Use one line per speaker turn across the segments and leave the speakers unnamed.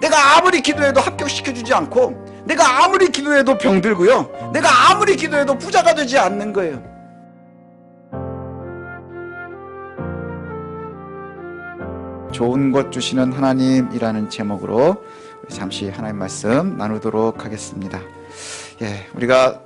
내가 아무리 기도해도 합격시켜주지 않고, 내가 아무리 기도해도 병들고요, 내가 아무리 기도해도 부자가 되지 않는 거예요. 좋은 것 주시는 하나님이라는 제목으로 잠시 하나님 말씀 나누도록 하겠습니다. 우리가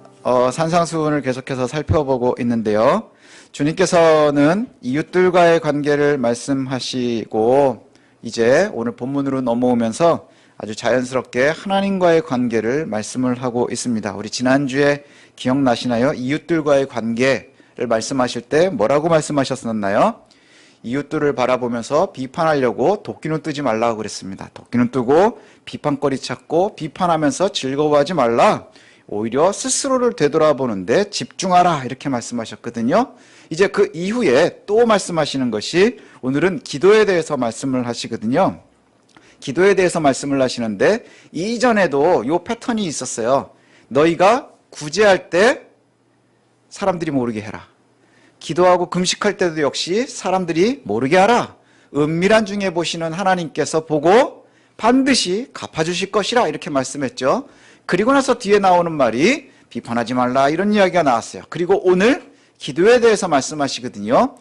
산상수훈을 계속해서 살펴보고 있는데요, 주님께서는 이웃들과의 관계를 말씀하시고 이제 오늘 본문으로 넘어오면서 아주 자연스럽게 하나님과의 관계를 말씀을 하고 있습니다. 우리 지난주에 기억나시나요? 이웃들과의 관계를 말씀하실 때 뭐라고 말씀하셨었나요? 이웃들을 바라보면서 비판하려고 도끼눈 뜨지 말라고 그랬습니다. 도끼눈 뜨고 비판거리 찾고 비판하면서 즐거워하지 말라. 오히려 스스로를 되돌아보는데 집중하라, 이렇게 말씀하셨거든요. 이제 그 이후에 또 말씀하시는 것이 오늘은 기도에 대해서 말씀을 하시거든요. 기도에 대해서 말씀을 하시는데 이전에도 요 패턴이 있었어요. 너희가 구제할 때 사람들이 모르게 해라. 기도하고 금식할 때도 역시 사람들이 모르게 하라. 은밀한 중에 보시는 하나님께서 보고 반드시 갚아주실 것이라, 이렇게 말씀했죠. 그리고 나서 뒤에 나오는 말이 비판하지 말라, 이런 이야기가 나왔어요. 그리고 오늘 기도에 대해서 말씀하시거든요.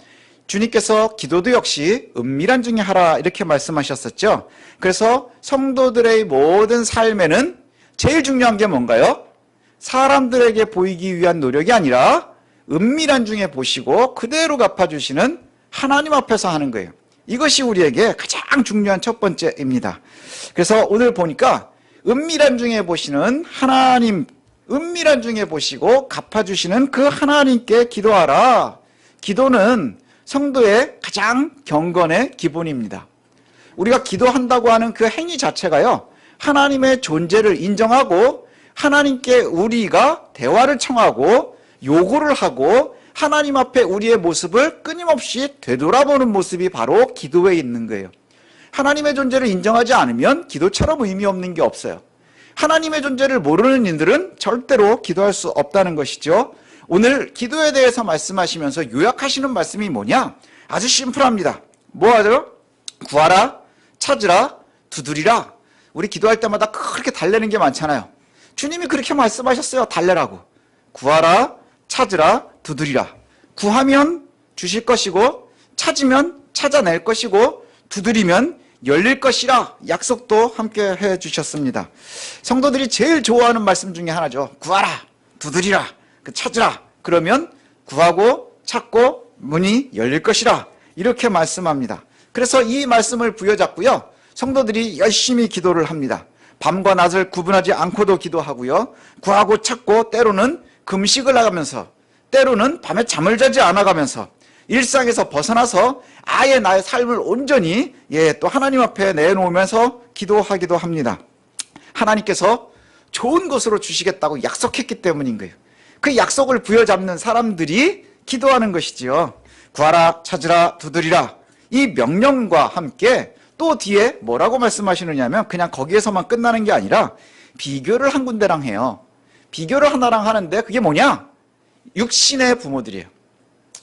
주님께서 기도도 역시 은밀한 중에 하라, 이렇게 말씀하셨었죠. 그래서 성도들의 모든 삶에는 제일 중요한 게 뭔가요? 사람들에게 보이기 위한 노력이 아니라 은밀한 중에 보시고 그대로 갚아주시는 하나님 앞에서 하는 거예요. 이것이 우리에게 가장 중요한 첫 번째입니다. 그래서 오늘 보니까 은밀한 중에 보시는 하나님, 은밀한 중에 보시고 갚아주시는 그 하나님께 기도하라. 기도는 성도의 가장 경건의 기본입니다. 우리가 기도한다고 하는 그 행위 자체가요, 하나님의 존재를 인정하고 하나님께 우리가 대화를 청하고 요구를 하고 하나님 앞에 우리의 모습을 끊임없이 되돌아보는 모습이 바로 기도에 있는 거예요. 하나님의 존재를 인정하지 않으면 기도처럼 의미 없는 게 없어요. 하나님의 존재를 모르는 이들은 절대로 기도할 수 없다는 것이죠. 오늘 기도에 대해서 말씀하시면서 요약하시는 말씀이 뭐냐? 아주 심플합니다. 뭐 하죠? 구하라, 찾으라, 두드리라. 우리 기도할 때마다 그렇게 달래는 게 많잖아요. 주님이 그렇게 말씀하셨어요. 달래라고. 구하라, 찾으라, 두드리라. 구하면 주실 것이고, 찾으면 찾아낼 것이고, 두드리면 열릴 것이라, 약속도 함께 해주셨습니다. 성도들이 제일 좋아하는 말씀 중에 하나죠. 구하라, 두드리라, 찾으라. 그러면 구하고 찾고 문이 열릴 것이라, 이렇게 말씀합니다. 그래서 이 말씀을 부여잡고요, 성도들이 열심히 기도를 합니다. 밤과 낮을 구분하지 않고도 기도하고요, 구하고 찾고 때로는 금식을 나가면서, 때로는 밤에 잠을 자지 않아가면서 일상에서 벗어나서 아예 나의 삶을 온전히 또 하나님 앞에 내놓으면서 기도하기도 합니다. 하나님께서 좋은 것으로 주시겠다고 약속했기 때문인 거예요. 그 약속을 부여잡는 사람들이 기도하는 것이지요. 구하라, 찾으라, 두드리라. 이 명령과 함께 또 뒤에 뭐라고 말씀하시느냐 하면 그냥 거기에서만 끝나는 게 아니라 비교를 한 군데랑 해요. 비교를 하나랑 하는데 그게 뭐냐? 육신의 부모들이에요.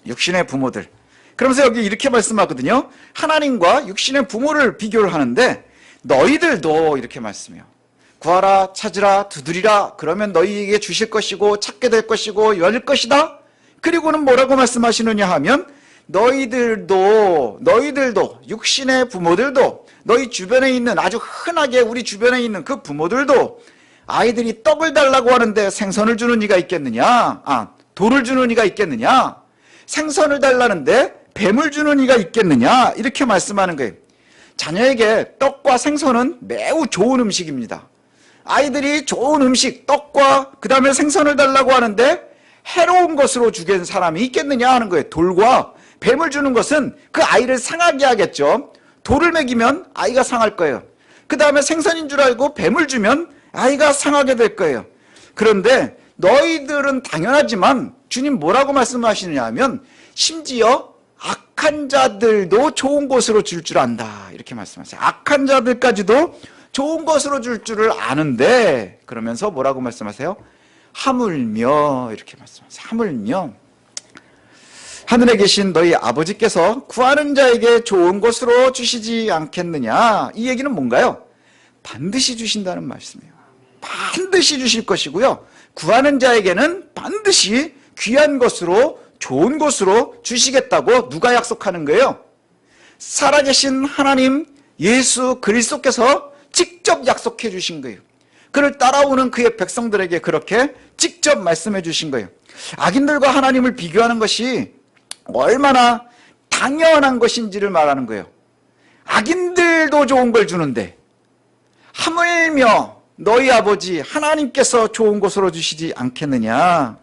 육신의 부모들. 그러면서 여기 이렇게 말씀하거든요. 하나님과 육신의 부모를 비교를 하는데 너희들도 이렇게 말씀해요. 구하라, 찾으라, 두드리라. 그러면 너희에게 주실 것이고 찾게 될 것이고 열릴 것이다. 그리고는 뭐라고 말씀하시느냐 하면 너희들도 육신의 부모들도, 너희 주변에 있는, 아주 흔하게 우리 주변에 있는 그 부모들도 아이들이 떡을 달라고 하는데 생선을 주는 이가 있겠느냐? 돌을 주는 이가 있겠느냐? 생선을 달라는데 뱀을 주는 이가 있겠느냐? 이렇게 말씀하는 거예요. 자녀에게 떡과 생선은 매우 좋은 음식입니다. 아이들이 좋은 음식, 떡과 그 다음에 생선을 달라고 하는데 해로운 것으로 주는 사람이 있겠느냐 하는 거예요. 돌과 뱀을 주는 것은 그 아이를 상하게 하겠죠. 돌을 먹이면 아이가 상할 거예요. 그 다음에 생선인 줄 알고 뱀을 주면 아이가 상하게 될 거예요. 그런데 너희들은 당연하지만 주님 뭐라고 말씀하시느냐 하면 심지어 악한 자들도 좋은 것으로 줄 줄 안다, 이렇게 말씀하세요. 악한 자들까지도 좋은 것으로 줄 줄을 아는데, 그러면서 뭐라고 말씀하세요? 하물며, 이렇게 말씀하세요. 하물며 하늘에 계신 너희 아버지께서 구하는 자에게 좋은 것으로 주시지 않겠느냐. 이 얘기는 뭔가요? 반드시 주신다는 말씀이에요. 반드시 주실 것이고요. 구하는 자에게는 반드시 귀한 것으로, 좋은 것으로 주시겠다고 누가 약속하는 거예요? 살아계신 하나님 예수 그리스도께서 직접 약속해 주신 거예요. 그를 따라오는 그의 백성들에게 그렇게 직접 말씀해 주신 거예요. 악인들과 하나님을 비교하는 것이 얼마나 당연한 것인지를 말하는 거예요. 악인들도 좋은 걸 주는데 하물며 너희 아버지 하나님께서 좋은 것으로 주시지 않겠느냐.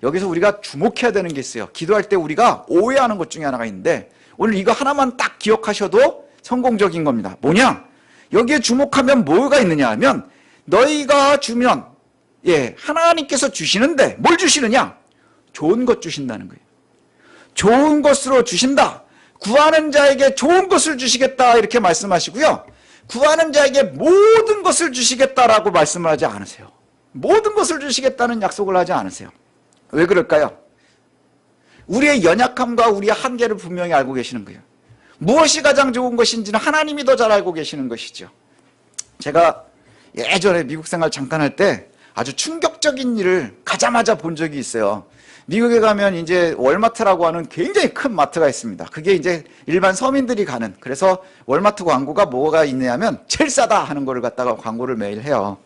여기서 우리가 주목해야 되는 게 있어요. 기도할 때 우리가 오해하는 것 중에 하나가 있는데 오늘 이거 하나만 딱 기억하셔도 성공적인 겁니다. 뭐냐? 여기에 주목하면 뭐가 있느냐 하면 너희가 주면 하나님께서 주시는데 뭘 주시느냐? 좋은 것 주신다는 거예요. 좋은 것으로 주신다. 구하는 자에게 좋은 것을 주시겠다 이렇게 말씀하시고요. 구하는 자에게 모든 것을 주시겠다라고 말씀을 하지 않으세요. 모든 것을 주시겠다는 약속을 하지 않으세요. 왜 그럴까요? 우리의 연약함과 우리의 한계를 분명히 알고 계시는 거예요. 무엇이 가장 좋은 것인지는 하나님이 더 잘 알고 계시는 것이죠. 제가 예전에 미국 생활 잠깐 할 때 아주 충격적인 일을 가자마자 본 적이 있어요. 미국에 가면 이제 월마트라고 하는 굉장히 큰 마트가 있습니다. 그게 이제 일반 서민들이 가는, 그래서 월마트 광고가 뭐가 있냐면 제일 싸다 하는 거를 갖다가 광고를 매일 해요.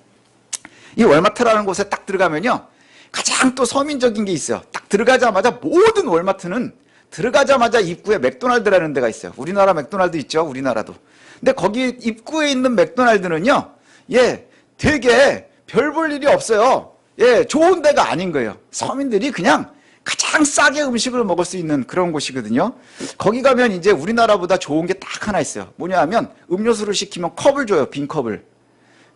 이 월마트라는 곳에 딱 들어가면요, 가장 또 서민적인 게 있어요. 딱 들어가자마자 모든 월마트는 들어가자마자 입구에 맥도날드라는 데가 있어요. 우리나라 맥도날드 있죠, 우리나라도. 근데 거기 입구에 있는 맥도날드는요, 되게 별 볼 일이 없어요. 좋은 데가 아닌 거예요. 서민들이 그냥 가장 싸게 음식을 먹을 수 있는 그런 곳이거든요. 거기 가면 이제 우리나라보다 좋은 게 딱 하나 있어요. 뭐냐 하면 음료수를 시키면 컵을 줘요, 빈 컵을.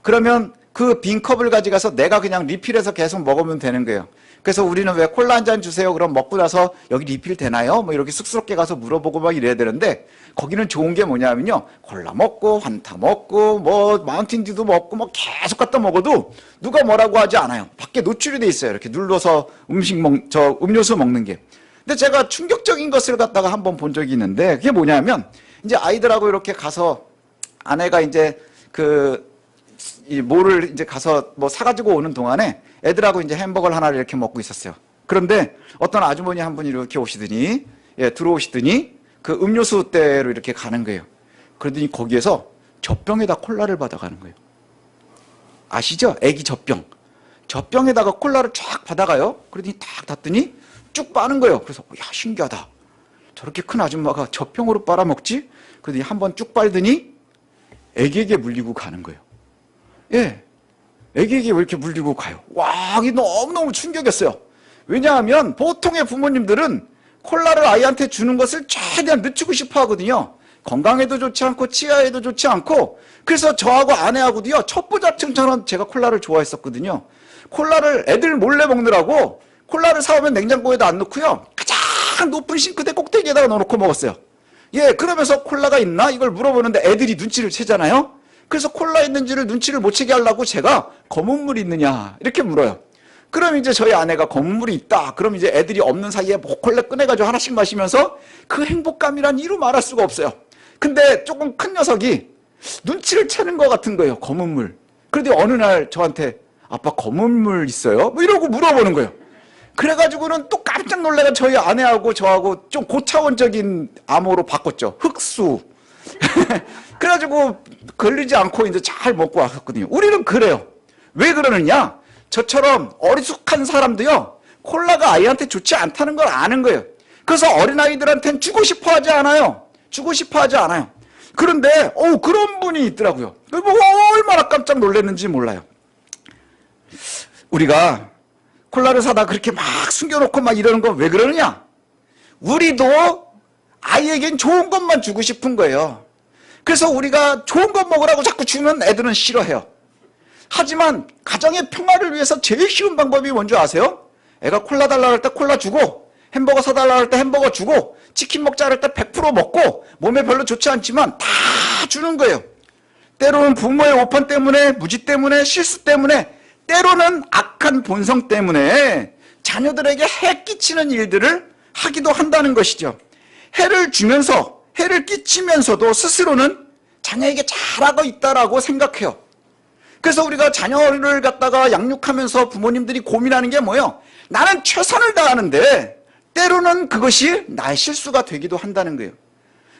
그러면 그 빈 컵을 가져가서 내가 그냥 리필해서 계속 먹으면 되는 거예요. 그래서 우리는 왜 콜라 한 잔 주세요, 그럼 먹고 나서 여기 리필 되나요? 뭐 이렇게 쑥스럽게 가서 물어보고 막 이래야 되는데, 거기는 좋은 게 뭐냐면요, 콜라 먹고 환타 먹고 뭐 마운틴듀도 먹고 뭐 계속 갖다 먹어도 누가 뭐라고 하지 않아요. 밖에 노출이 돼 있어요. 이렇게 눌러서 음료수 먹는 게. 근데 제가 충격적인 것을 갖다가 한번 본 적이 있는데, 그게 뭐냐면 이제 아이들하고 이렇게 가서 아내가 이제 뭐를 이제 가서 뭐 사가지고 오는 동안에 애들하고 이제 햄버거를 하나를 이렇게 먹고 있었어요. 그런데 어떤 아주머니 한 분이 이렇게 오시더니, 들어오시더니 그 음료수대로 이렇게 가는 거예요. 그러더니 거기에서 젖병에다 콜라를 받아가는 거예요. 아시죠? 애기 젖병. 젖병에다가 콜라를 쫙 받아가요. 그러더니 딱 닫더니 쭉 빠는 거예요. 그래서 야, 신기하다. 저렇게 큰 아줌마가 젖병으로 빨아먹지? 그러더니 한번 쭉 빨더니 애기에게 물리고 가는 거예요. 애기에게 왜 이렇게 물리고 가요? 와, 이게 너무너무 충격이었어요. 왜냐하면 보통의 부모님들은 콜라를 아이한테 주는 것을 최대한 늦추고 싶어 하거든요. 건강에도 좋지 않고 치아에도 좋지 않고. 그래서 저하고 아내하고도요, 첩보잡청처럼 제가 콜라를 좋아했었거든요. 콜라를 애들 몰래 먹느라고 콜라를 사오면 냉장고에다 안 넣고요, 가장 높은 싱크대 꼭대기에다가 넣어놓고 먹었어요. 그러면서 콜라가 있나? 이걸 물어보는데 애들이 눈치를 채잖아요. 그래서 콜라 있는지를 눈치를 못 채게 하려고 제가 검은 물 있느냐 이렇게 물어요. 그럼 이제 저희 아내가 검은 물이 있다. 그럼 이제 애들이 없는 사이에 뭐 콜라 꺼내가지고 하나씩 마시면서 그 행복감이란 이루 말할 수가 없어요. 근데 조금 큰 녀석이 눈치를 채는 것 같은 거예요, 검은 물. 그런데 어느 날 저한테 아빠 검은 물 있어요? 뭐 이러고 물어보는 거예요. 그래가지고는 또 깜짝 놀래가 저희 아내하고 저하고 좀 고차원적인 암호로 바꿨죠. 흑수. 그래가지고 걸리지 않고 이제 잘 먹고 왔었거든요. 우리는 그래요. 왜 그러느냐? 저처럼 어리숙한 사람도요, 콜라가 아이한테 좋지 않다는 걸 아는 거예요. 그래서 어린아이들한테는 주고 싶어 하지 않아요. 주고 싶어 하지 않아요. 그런데 그런 분이 있더라고요. 얼마나 깜짝 놀랐는지 몰라요. 우리가 콜라를 사다 그렇게 막 숨겨놓고 막 이러는 건 왜 그러느냐? 우리도 아이에겐 좋은 것만 주고 싶은 거예요. 그래서 우리가 좋은 것 먹으라고 자꾸 주면 애들은 싫어해요. 하지만 가정의 평화를 위해서 제일 쉬운 방법이 뭔지 아세요? 애가 콜라 달라 할 때 콜라 주고, 햄버거 사달라 할 때 햄버거 주고, 치킨 먹자 할 때 100% 먹고, 몸에 별로 좋지 않지만 다 주는 거예요. 때로는 부모의 오판 때문에, 무지 때문에, 실수 때문에, 때로는 악한 본성 때문에 자녀들에게 해 끼치는 일들을 하기도 한다는 것이죠. 해를 주면서, 해를 끼치면서도 스스로는 자녀에게 잘하고 있다라고 생각해요. 그래서 우리가 자녀를 갖다가 양육하면서 부모님들이 고민하는 게 뭐예요? 나는 최선을 다하는데 때로는 그것이 나의 실수가 되기도 한다는 거예요.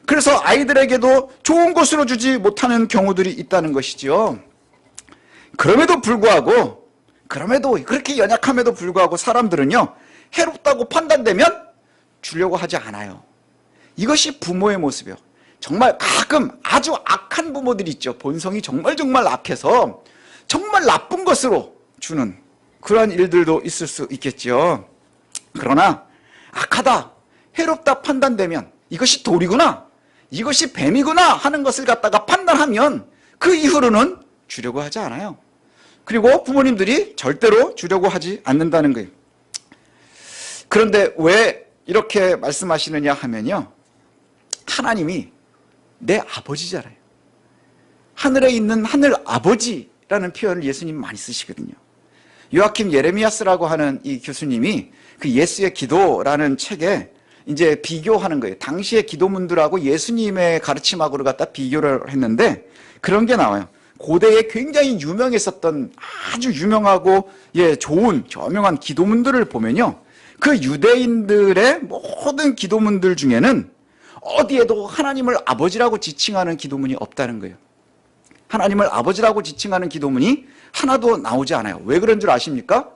그래서 아이들에게도 좋은 것으로 주지 못하는 경우들이 있다는 것이죠. 그럼에도 불구하고, 그렇게 연약함에도 불구하고 사람들은요, 해롭다고 판단되면 주려고 하지 않아요. 이것이 부모의 모습이에요. 정말 가끔 아주 악한 부모들이 있죠. 본성이 정말 악해서 정말 나쁜 것으로 주는 그러한 일들도 있을 수 있겠죠. 그러나 악하다, 해롭다 판단되면 이것이 돌이구나, 이것이 뱀이구나 하는 것을 갖다가 판단하면 그 이후로는 주려고 하지 않아요. 그리고 부모님들이 절대로 주려고 하지 않는다는 거예요. 그런데 왜 이렇게 말씀하시느냐 하면요, 하나님이 내 아버지잖아요. 하늘에 있는 하늘 아버지라는 표현을 예수님 많이 쓰시거든요. 요아킴 예레미야스라고 하는 이 교수님이 그 예수의 기도라는 책에 이제 비교하는 거예요. 당시의 기도문들하고 예수님의 가르침하고를 갖다 비교를 했는데 그런 게 나와요. 고대에 굉장히 유명했었던 아주 유명하고 좋은 저명한 기도문들을 보면요, 그 유대인들의 모든 기도문들 중에는 어디에도 하나님을 아버지라고 지칭하는 기도문이 없다는 거예요. 하나님을 아버지라고 지칭하는 기도문이 하나도 나오지 않아요. 왜 그런 줄 아십니까?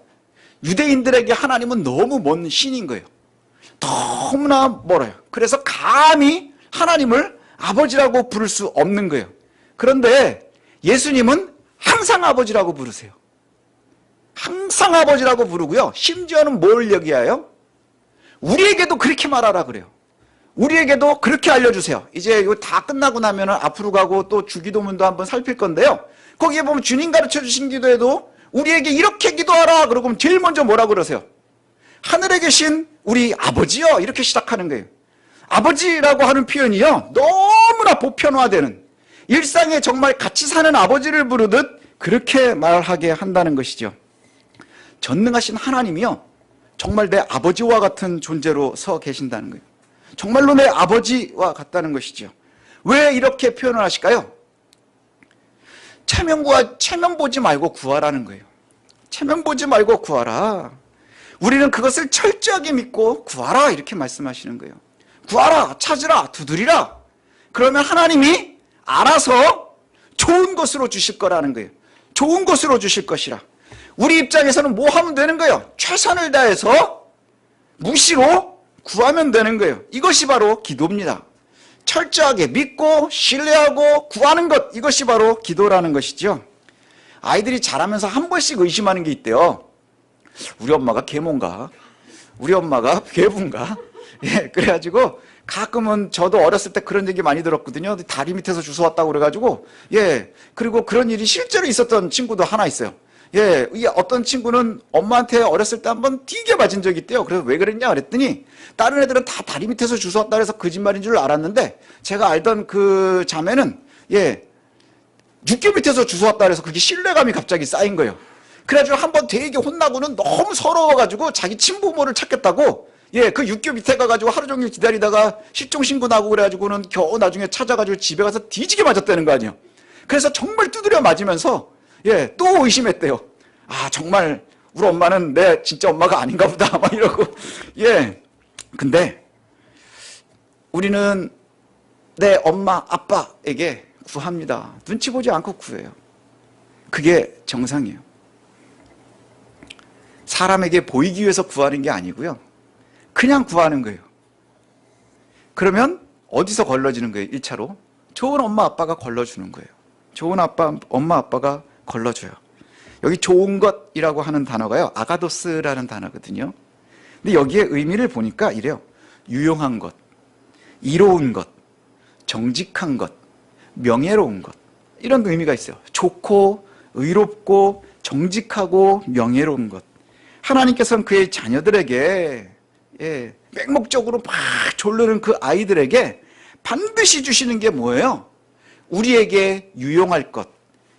유대인들에게 하나님은 너무 먼 신인 거예요. 너무나 멀어요. 그래서 감히 하나님을 아버지라고 부를 수 없는 거예요. 그런데 예수님은 항상 아버지라고 부르세요. 항상 아버지라고 부르고요, 심지어는 뭘 얘기해요? 우리에게도 그렇게 말하라 그래요. 우리에게도 그렇게 알려주세요. 이제 이거 다 끝나고 나면 앞으로 가고 또 주기도문도 한번 살필 건데요, 거기에 보면 주님 가르쳐 주신 기도에도 우리에게 이렇게 기도하라 그러고 제일 먼저 뭐라 그러세요? 하늘에 계신 우리 아버지요, 이렇게 시작하는 거예요. 아버지라고 하는 표현이요, 너무나 보편화되는, 일상에 정말 같이 사는 아버지를 부르듯 그렇게 말하게 한다는 것이죠. 전능하신 하나님이요, 정말 내 아버지와 같은 존재로 서 계신다는 거예요. 정말로 내 아버지와 같다는 것이죠. 왜 이렇게 표현을 하실까요? 체면 보지 말고 구하라는 거예요. 체면 보지 말고 구하라. 우리는 그것을 철저하게 믿고 구하라 이렇게 말씀하시는 거예요. 구하라, 찾으라, 두드리라. 그러면 하나님이 알아서 좋은 것으로 주실 거라는 거예요. 좋은 것으로 주실 것이라. 우리 입장에서는 뭐 하면 되는 거예요? 최선을 다해서 무시로 구하면 되는 거예요. 이것이 바로 기도입니다. 철저하게 믿고 신뢰하고 구하는 것, 이것이 바로 기도라는 것이죠. 아이들이 자라면서 한 번씩 의심하는 게 있대요. 우리 엄마가 계모인가? 우리 엄마가 괴부인가? 그래가지고 가끔은 저도 어렸을 때 그런 얘기 많이 들었거든요. 다리 밑에서 주워왔다고 그래가지고, 그리고 그런 일이 실제로 있었던 친구도 하나 있어요. 이게 어떤 친구는 엄마한테 어렸을 때 한번 되게 맞은 적이 있대요. 그래서 왜 그랬냐 그랬더니 다른 애들은 다 다리 밑에서 주워왔다 그래서 거짓말인 줄 알았는데, 제가 알던 그 자매는 육교 밑에서 주워왔다 그래서 그게 신뢰감이 갑자기 쌓인 거예요. 그래가지고 한번 되게 혼나고는 너무 서러워가지고 자기 친부모를 찾겠다고 그 육교 밑에 가가지고 하루 종일 기다리다가 실종신고 나고 그래가지고는 겨우 나중에 찾아가지고 집에 가서 뒤지게 맞았다는 거 아니에요. 그래서 정말 두드려 맞으면서 또 의심했대요. 아, 정말 우리 엄마는 내 진짜 엄마가 아닌가 보다 막 이러고. 근데 우리는 내 엄마 아빠에게 구합니다. 눈치 보지 않고 구해요. 그게 정상이에요. 사람에게 보이기 위해서 구하는 게 아니고요, 그냥 구하는 거예요. 그러면 어디서 걸러지는 거예요? 1차로 좋은 엄마 아빠가 걸러주는 거예요. 좋은 엄마 아빠가 걸러줘요. 여기 좋은 것이라고 하는 단어가요, 아가도스라는 단어거든요. 근데 여기에 의미를 보니까 이래요. 유용한 것, 이로운 것, 정직한 것, 명예로운 것, 이런 의미가 있어요. 좋고 의롭고 정직하고 명예로운 것. 하나님께서는 그의 자녀들에게 맹목적으로 막 졸르는 그 아이들에게 반드시 주시는 게 뭐예요? 우리에게 유용할 것,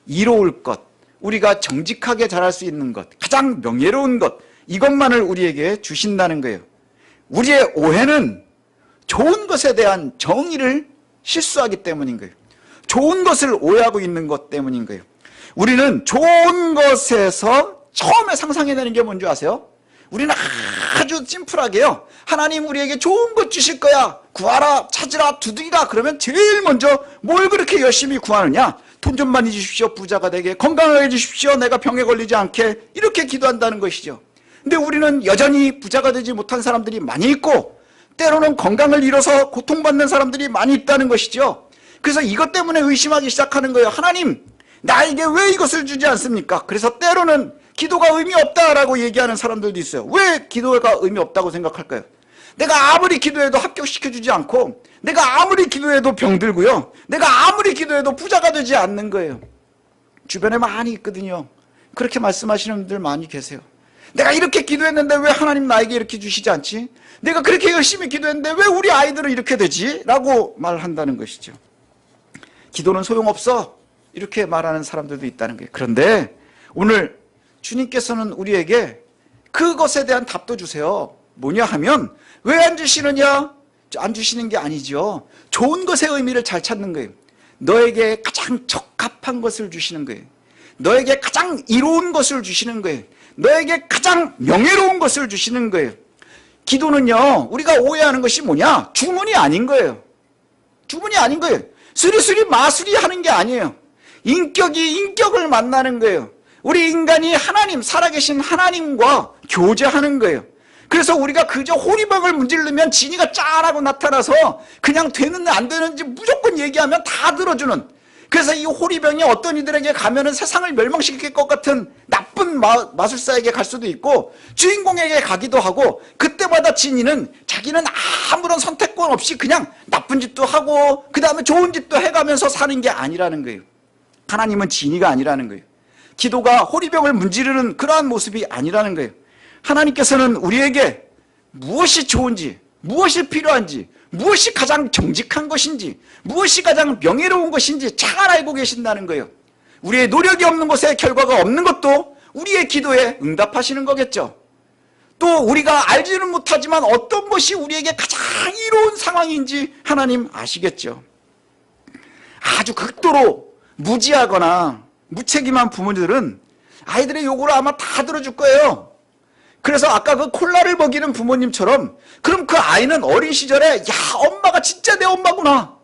이로울 것, 우리가 정직하게 자랄 수 있는 것, 가장 명예로운 것, 이것만을 우리에게 주신다는 거예요. 우리의 오해는 좋은 것에 대한 정의를 실수하기 때문인 거예요. 좋은 것을 오해하고 있는 것 때문인 거예요. 우리는 좋은 것에서 처음에 상상해내는 게 뭔지 아세요? 우리는 아주 심플하게요. 하나님 우리에게 좋은 것 주실 거야. 구하라, 찾으라, 두드리라. 그러면 제일 먼저 뭘 그렇게 열심히 구하느냐? 돈 좀 많이 주십시오. 부자가 되게. 건강하게 해주십시오. 내가 병에 걸리지 않게. 이렇게 기도한다는 것이죠. 근데 우리는 여전히 부자가 되지 못한 사람들이 많이 있고 때로는 건강을 잃어서 고통받는 사람들이 많이 있다는 것이죠. 그래서 이것 때문에 의심하기 시작하는 거예요. 하나님, 나에게 왜 이것을 주지 않습니까? 그래서 때로는 기도가 의미 없다라고 얘기하는 사람들도 있어요. 왜 기도가 의미 없다고 생각할까요? 내가 아무리 기도해도 합격시켜주지 않고 내가 아무리 기도해도 병들고요. 내가 아무리 기도해도 부자가 되지 않는 거예요. 주변에 많이 있거든요. 그렇게 말씀하시는 분들 많이 계세요. 내가 이렇게 기도했는데 왜 하나님 나에게 이렇게 주시지 않지? 내가 그렇게 열심히 기도했는데 왜 우리 아이들은 이렇게 되지? 라고 말한다는 것이죠. 기도는 소용없어. 이렇게 말하는 사람들도 있다는 거예요. 그런데 오늘 주님께서는 우리에게 그것에 대한 답도 주세요. 뭐냐 하면 왜 안 주시느냐? 안 주시는 게 아니죠. 좋은 것의 의미를 잘 찾는 거예요. 너에게 가장 적합한 것을 주시는 거예요. 너에게 가장 이로운 것을 주시는 거예요. 너에게 가장 명예로운 것을 주시는 거예요. 기도는요, 우리가 오해하는 것이 뭐냐? 주문이 아닌 거예요. 주문이 아닌 거예요. 수리수리 마수리 하는 게 아니에요. 인격이 인격을 만나는 거예요. 우리 인간이 하나님, 살아계신 하나님과 교제하는 거예요. 그래서 우리가 그저 호리병을 문지르면 진이가 짠하고 나타나서 그냥 되는지 안 되는지 무조건 얘기하면 다 들어주는, 그래서 이 호리병이 어떤 이들에게 가면은 세상을 멸망시킬 것 같은 나쁜 마술사에게 갈 수도 있고 주인공에게 가기도 하고, 그때마다 진이는 자기는 아무런 선택권 없이 그냥 나쁜 짓도 하고 그 다음에 좋은 짓도 해가면서 사는 게 아니라는 거예요. 하나님은 진이가 아니라는 거예요. 기도가 호리병을 문지르는 그러한 모습이 아니라는 거예요. 하나님께서는 우리에게 무엇이 좋은지, 무엇이 필요한지, 무엇이 가장 정직한 것인지, 무엇이 가장 명예로운 것인지 잘 알고 계신다는 거예요. 우리의 노력이 없는 것에 결과가 없는 것도 우리의 기도에 응답하시는 거겠죠. 또 우리가 알지는 못하지만 어떤 것이 우리에게 가장 이로운 상황인지 하나님 아시겠죠. 아주 극도로 무지하거나 무책임한 부모들은 아이들의 요구를 아마 다 들어줄 거예요. 그래서 아까 그 콜라를 먹이는 부모님처럼 그럼 그 아이는 어린 시절에 야, 엄마가 진짜 내 엄마구나.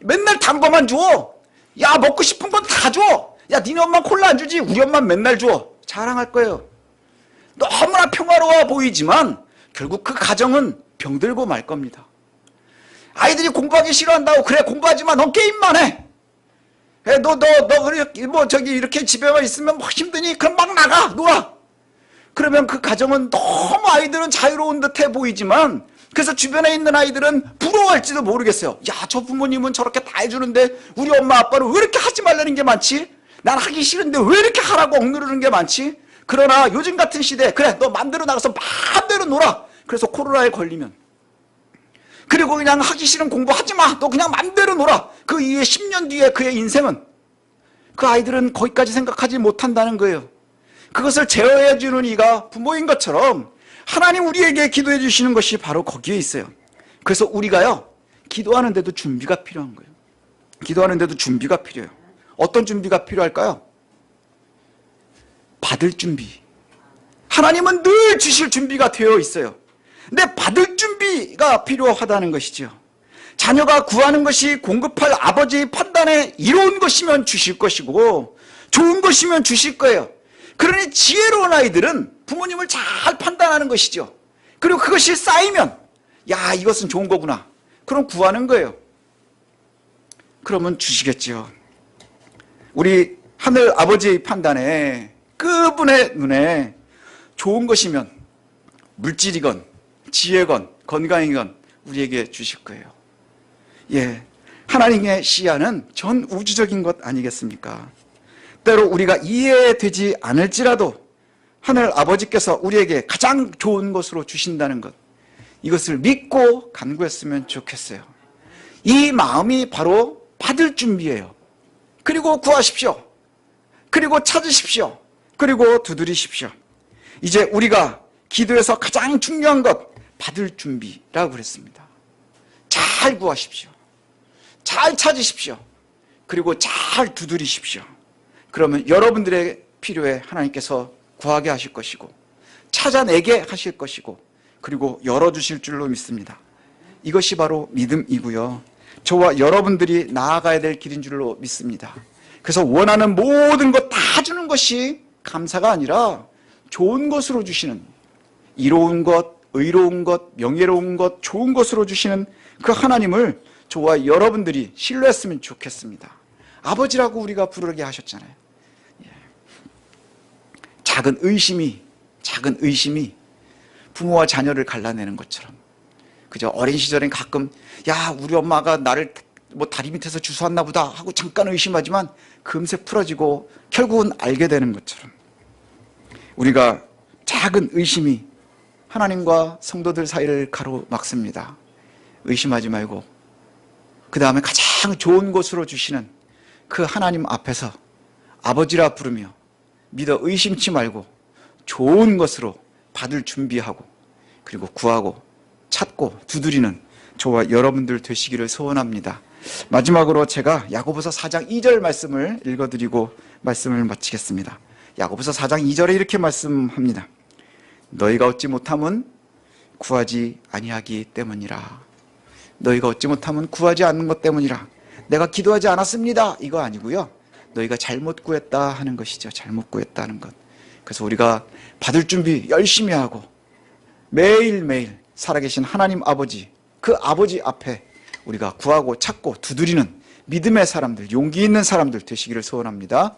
맨날 단 거만 줘. 야, 먹고 싶은 건 다 줘. 야, 니네 엄마 콜라 안 주지? 우리 엄마 맨날 줘. 자랑할 거예요. 너무나 평화로워 보이지만 결국 그 가정은 병들고 말 겁니다. 아이들이 공부하기 싫어한다고, 그래 공부하지 마. 넌 게임만 해. 너 뭐 저기 이렇게 집에만 있으면 뭐 힘드니 그럼 막 나가 놀아. 그러면 그 가정은 너무 아이들은 자유로운 듯해 보이지만 그래서 주변에 있는 아이들은 부러워할지도 모르겠어요. 야, 저 부모님은 저렇게 다 해주는데 우리 엄마 아빠는 왜 이렇게 하지 말라는 게 많지? 난 하기 싫은데 왜 이렇게 하라고 억누르는 게 많지? 그러나 요즘 같은 시대, 그래 너 맘대로 나가서 맘대로 놀아. 그래서 코로나에 걸리면, 그리고 그냥 하기 싫은 공부하지 마. 너 그냥 맘대로 놀아. 그 이후에 10년 뒤에 그의 인생은, 그 아이들은 거기까지 생각하지 못한다는 거예요. 그것을 제어해 주는 이가 부모인 것처럼 하나님 우리에게 기도해 주시는 것이 바로 거기에 있어요. 그래서 우리가요, 기도하는데도 준비가 필요한 거예요. 기도하는데도 준비가 필요해요. 어떤 준비가 필요할까요? 받을 준비. 하나님은 늘 주실 준비가 되어 있어요. 근데 받을 준비가 필요하다는 것이죠. 자녀가 구하는 것이 공급할 아버지의 판단에 이로운 것이면 주실 것이고 좋은 것이면 주실 거예요. 그러니 지혜로운 아이들은 부모님을 잘 판단하는 것이죠. 그리고 그것이 쌓이면 야, 이것은 좋은 거구나. 그럼 구하는 거예요. 그러면 주시겠죠. 우리 하늘 아버지의 판단에 그분의 눈에 좋은 것이면 물질이건 지혜건 건강이건 우리에게 주실 거예요. 예, 하나님의 시야는 전 우주적인 것 아니겠습니까? 때로 우리가 이해되지 않을지라도 하늘 아버지께서 우리에게 가장 좋은 것으로 주신다는 것, 이것을 믿고 간구했으면 좋겠어요. 이 마음이 바로 받을 준비예요. 그리고 구하십시오. 그리고 찾으십시오. 그리고 두드리십시오. 이제 우리가 기도에서 가장 중요한 것, 받을 준비라고 그랬습니다. 잘 구하십시오. 잘 찾으십시오. 그리고 잘 두드리십시오. 그러면 여러분들의 필요에 하나님께서 구하게 하실 것이고 찾아내게 하실 것이고 그리고 열어주실 줄로 믿습니다. 이것이 바로 믿음이고요. 저와 여러분들이 나아가야 될 길인 줄로 믿습니다. 그래서 원하는 모든 것 다 주는 것이 감사가 아니라 좋은 것으로 주시는, 이로운 것, 의로운 것, 명예로운 것, 좋은 것으로 주시는 그 하나님을 저와 여러분들이 신뢰했으면 좋겠습니다. 아버지라고 우리가 부르게 하셨잖아요. 작은 의심이 부모와 자녀를 갈라내는 것처럼, 그죠? 어린 시절엔 가끔 야 우리 엄마가 나를 뭐 다리 밑에서 주워왔나 보다 하고 잠깐 의심하지만 금세 풀어지고 결국은 알게 되는 것처럼, 우리가 작은 의심이 하나님과 성도들 사이를 가로막습니다. 의심하지 말고 그 다음에 가장 좋은 것으로 주시는 그 하나님 앞에서 아버지라 부르며 믿어 의심치 말고 좋은 것으로 받을 준비하고 그리고 구하고 찾고 두드리는 저와 여러분들 되시기를 소원합니다. 마지막으로 제가 야고보서 4장 2절 말씀을 읽어드리고 말씀을 마치겠습니다. 야고보서 4장 2절에 이렇게 말씀합니다. 너희가 얻지 못함은 구하지 아니하기 때문이라. 너희가 얻지 못함은 구하지 않는 것 때문이라. 내가 기도하지 않았습니다 이거 아니고요, 너희가 잘못 구했다 하는 것이죠. 잘못 구했다 하는 것. 그래서 우리가 받을 준비 열심히 하고 매일매일 살아계신 하나님 아버지, 그 아버지 앞에 우리가 구하고 찾고 두드리는 믿음의 사람들, 용기 있는 사람들 되시기를 소원합니다.